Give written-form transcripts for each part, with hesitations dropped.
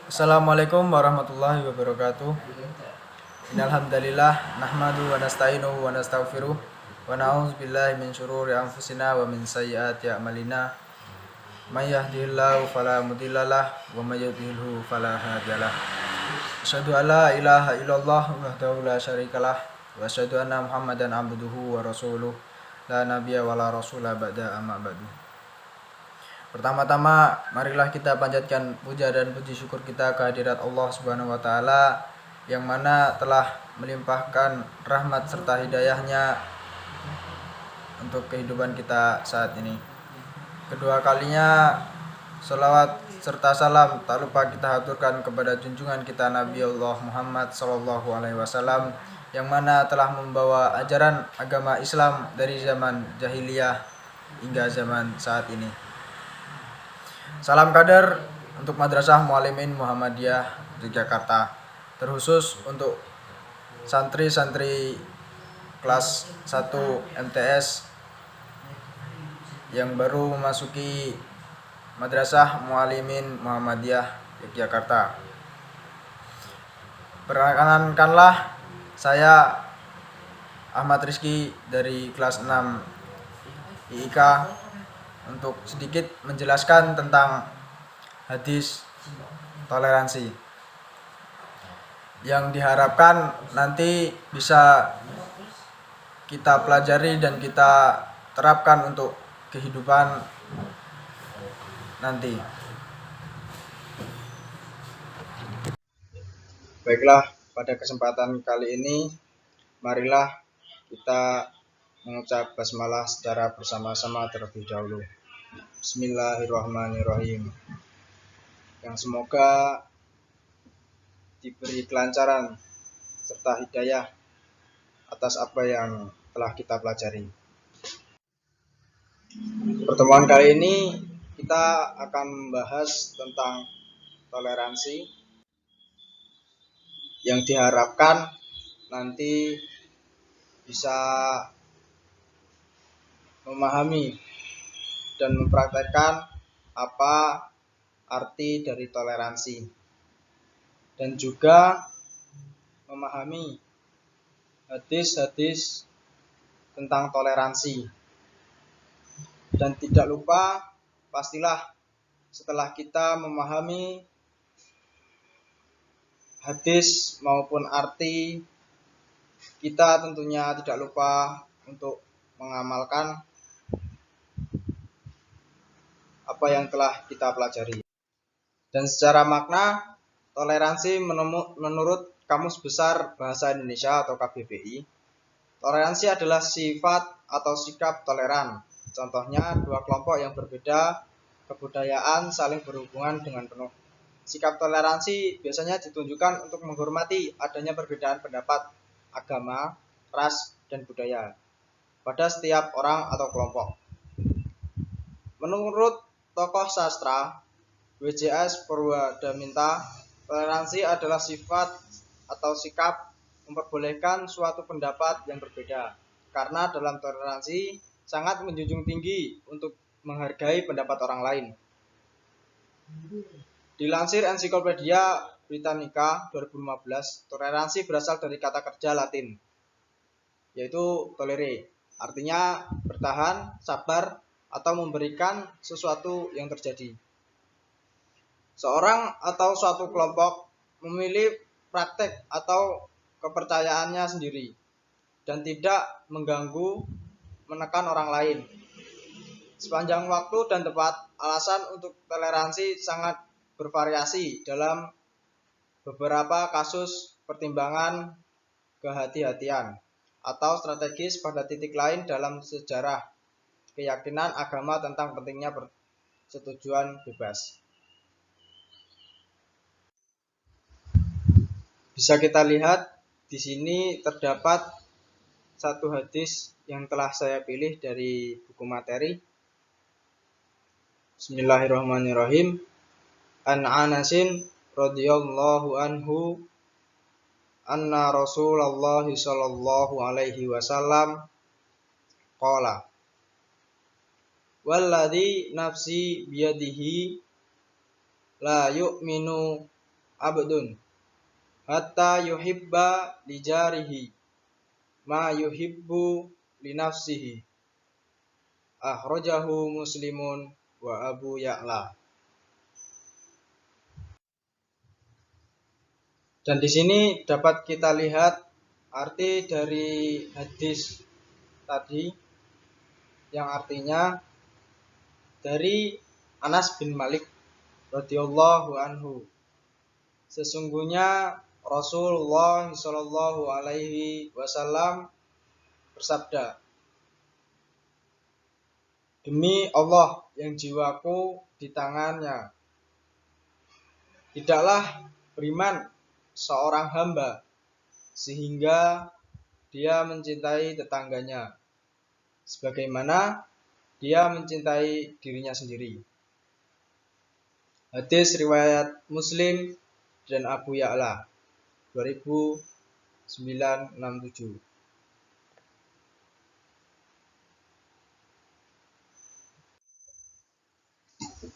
Assalamualaikum warahmatullahi wabarakatuh. Innal hamdalillah nahmadu wa nasta'inuhu wa nastaghfiruh wa na'udzu billahi min syururi anfusina wa min sayyiati a'malina. May yahdihillahu fala mudhillalah wa may yudhlilhu fala hadiyalah. Asyhadu an la ilaha illallah wahdahu la syarikalah wa asyhadu anna Muhammadan abduhu wa rasuluh la nabiyya wa la rasula ba'da amma ba'du. Pertama-tama, marilah kita panjatkan puja dan puji syukur kita kehadirat Allah Subhanahu wa taala yang mana telah melimpahkan rahmat serta hidayahnya untuk kehidupan kita saat ini. Kedua kalinya, salawat serta salam tak lupa kita haturkan kepada junjungan kita Nabi Allah Muhammad SAW yang mana telah membawa ajaran agama Islam dari zaman jahiliyah hingga zaman saat ini. Salam kader untuk Madrasah Muallimin Muhammadiyah Yogyakarta, terkhusus untuk santri-santri kelas 1 MTS yang baru memasuki Madrasah Muallimin Muhammadiyah Yogyakarta. Perkenalkanlah, saya Ahmad Rizky dari kelas 6 IIK untuk sedikit menjelaskan tentang hadis toleransi yang diharapkan nanti bisa kita pelajari dan kita terapkan untuk kehidupan nanti. Baiklah, pada kesempatan kali ini marilah kita mengucap basmalah secara bersama-sama terlebih dahulu. Bismillahirrahmanirrahim. Yang semoga diberi kelancaran serta hidayah atas apa yang telah kita pelajari. Pertemuan kali ini kita akan membahas tentang toleransi yang diharapkan nanti bisa memahami dan mempraktekkan apa arti dari toleransi dan juga memahami hadis-hadis tentang toleransi. Dan tidak lupa, pastilah setelah kita memahami hadis maupun arti, kita tentunya tidak lupa untuk mengamalkan apa yang telah kita pelajari. Dan secara makna, toleransi menurut Kamus Besar Bahasa Indonesia atau KBBI, toleransi adalah sifat atau sikap toleran. Contohnya, dua kelompok yang berbeda kebudayaan saling berhubungan dengan penuh. Sikap toleransi biasanya ditunjukkan untuk menghormati adanya perbedaan pendapat, agama, ras, dan budaya pada setiap orang atau kelompok. Menurut tokoh sastra W.J.S. Purwadaminta, toleransi adalah sifat atau sikap memperbolehkan suatu pendapat yang berbeda, karena dalam toleransi sangat menjunjung tinggi untuk menghargai pendapat orang lain. Dilansir Ensiklopedia Britannica 2015, toleransi berasal dari kata kerja Latin, yaitu tolere, artinya bertahan, sabar, atau memberikan sesuatu yang terjadi. Seorang atau suatu kelompok memilih praktek atau kepercayaannya sendiri dan tidak mengganggu, menekan orang lain. Sepanjang waktu dan tempat, alasan untuk toleransi sangat bervariasi dalam beberapa kasus pertimbangan kehati-hatian atau strategis pada titik lain dalam sejarah keyakinan agama tentang pentingnya persetujuan bebas. Bisa kita lihat di sini terdapat satu hadis yang telah saya pilih dari buku materi. Bismillahirrahmanirrahim. An Anasin radhiyallahu anhu anna Rasulullah sallallahu alaihi wasallam qala walladzi nafsi biyadihi la yu'minu abdun hatta yuhibba li jarihi ma yuhibbu li nafsihi. Akhrajahu Muslimun wa Abu Ya'la. Dan di sini dapat kita lihat arti dari hadis tadi, yang artinya dari Anas bin Malik radhiyallahu anhu, sesungguhnya Rasulullah Shallallahu alaihi wasallam bersabda, demi Allah yang jiwaku di tangannya, tidaklah beriman seorang hamba sehingga dia mencintai tetangganya sebagaimana dia mencintai dirinya sendiri. Hadis riwayat Muslim dan Abu Ya'la 2967.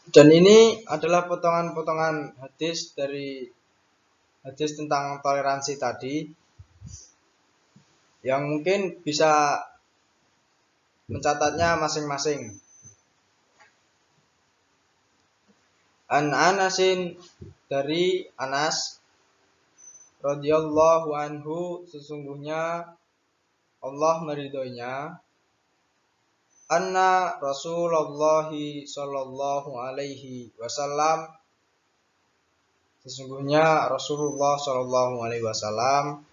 Dan ini adalah potongan-potongan hadis dari hadis tentang toleransi tadi, yang mungkin bisa mencatatnya masing-masing. An Anasin, dari Anas radhiyallahu anhu, sesungguhnya Allah meridhoinya, anna Rasulullah sallallahu alaihi wasallam, sesungguhnya Rasulullah sallallahu alaihi wasallam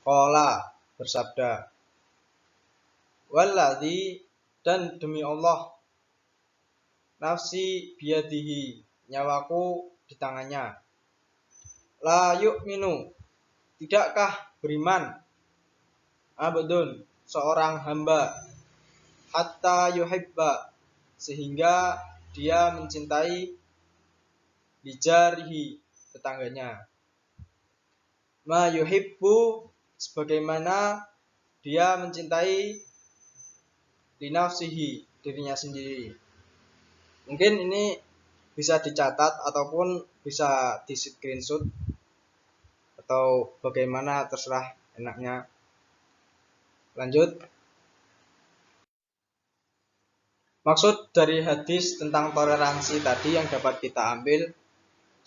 qala, bersabda, walladzi, dan demi Allah, nafsi biyadihi, nyawaku di tangannya, la yu'minu, tidakkah beriman, abdun, seorang hamba, hatta yuhibba, sehingga dia mencintai, lijarihi, tetangganya, ma yuhibbu, sebagaimana dia mencintai, linafsihi, dirinya sendiri. Mungkin ini bisa dicatat ataupun bisa di screenshot atau bagaimana, terserah enaknya. Lanjut. Maksud dari hadis tentang toleransi tadi yang dapat kita ambil,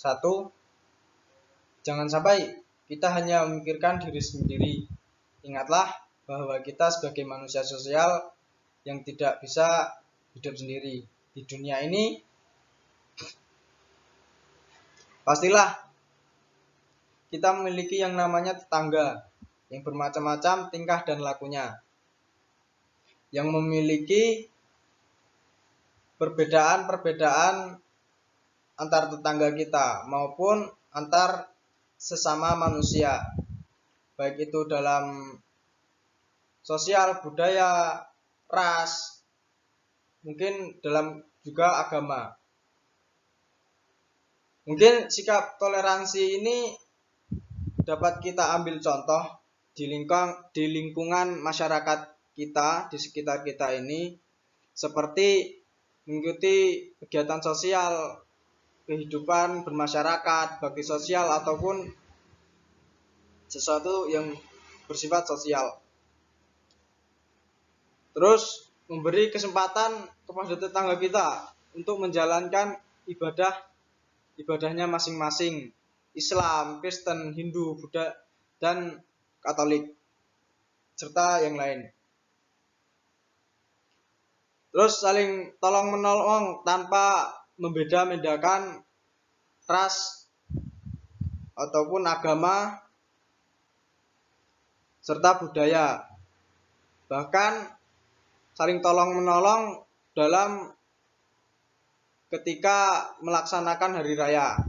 satu, jangan sampai kita hanya memikirkan diri sendiri. Ingatlah bahwa kita sebagai manusia sosial yang tidak bisa hidup sendiri di dunia ini, pastilah kita memiliki yang namanya tetangga yang bermacam-macam tingkah dan lakunya, yang memiliki perbedaan-perbedaan antar tetangga kita maupun antar sesama manusia, baik itu dalam sosial, budaya, ras, mungkin dalam juga agama. Mungkin sikap toleransi ini dapat kita ambil contoh di lingkungan masyarakat kita, di sekitar kita ini, seperti mengikuti kegiatan sosial, kehidupan bermasyarakat, bakti sosial, ataupun sesuatu yang bersifat sosial. Terus memberi kesempatan kepada tetangga kita untuk menjalankan ibadahnya masing-masing, Islam, Kristen, Hindu, Buddha, dan Katolik, serta yang lain. Terus saling tolong-menolong tanpa membeda-bedakan ras ataupun agama serta budaya. Bahkan saling tolong-menolong dalam ketika melaksanakan hari raya.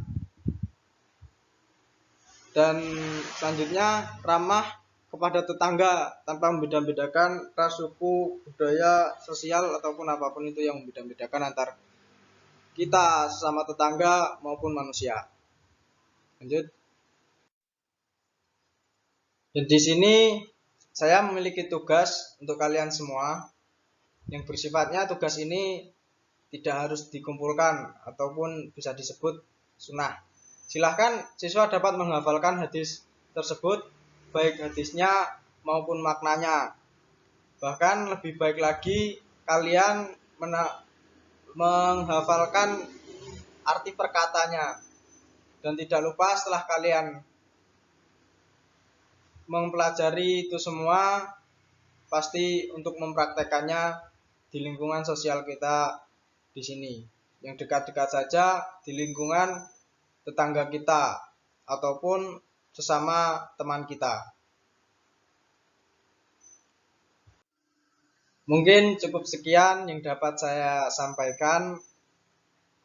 Dan selanjutnya ramah kepada tetangga tanpa membeda-bedakan ras, suku, budaya, sosial, ataupun apapun itu yang membeda-bedakan antar kita sesama tetangga maupun manusia. Lanjut. Dan di sini saya memiliki tugas untuk kalian semua, yang bersifatnya tugas ini tidak harus dikumpulkan ataupun bisa disebut sunnah. Silahkan siswa dapat menghafalkan hadis tersebut, baik hadisnya maupun maknanya. Bahkan lebih baik lagi kalian menghafalkan arti perkatanya. Dan tidak lupa setelah kalian mempelajari itu semua, pasti untuk mempraktekannya di lingkungan sosial kita di sini. Yang dekat-dekat saja, di lingkungan tetangga kita ataupun sesama teman kita. Mungkin cukup sekian yang dapat saya sampaikan.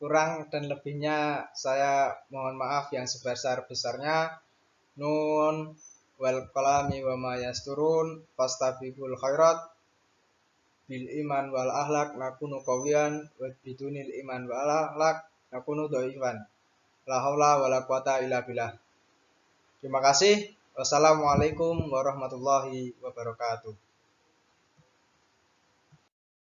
Kurang dan lebihnya saya mohon maaf yang sebesar-besarnya. Nun wal qalami wa ma yasturun fastabiqul khairat bil iman wal ahlak nakunu qawiyan wa bidunil iman wal ahlak nakunu dhaifan. La haula wala quwata illa billah. Terima kasih. Wassalamualaikum warahmatullahi wabarakatuh.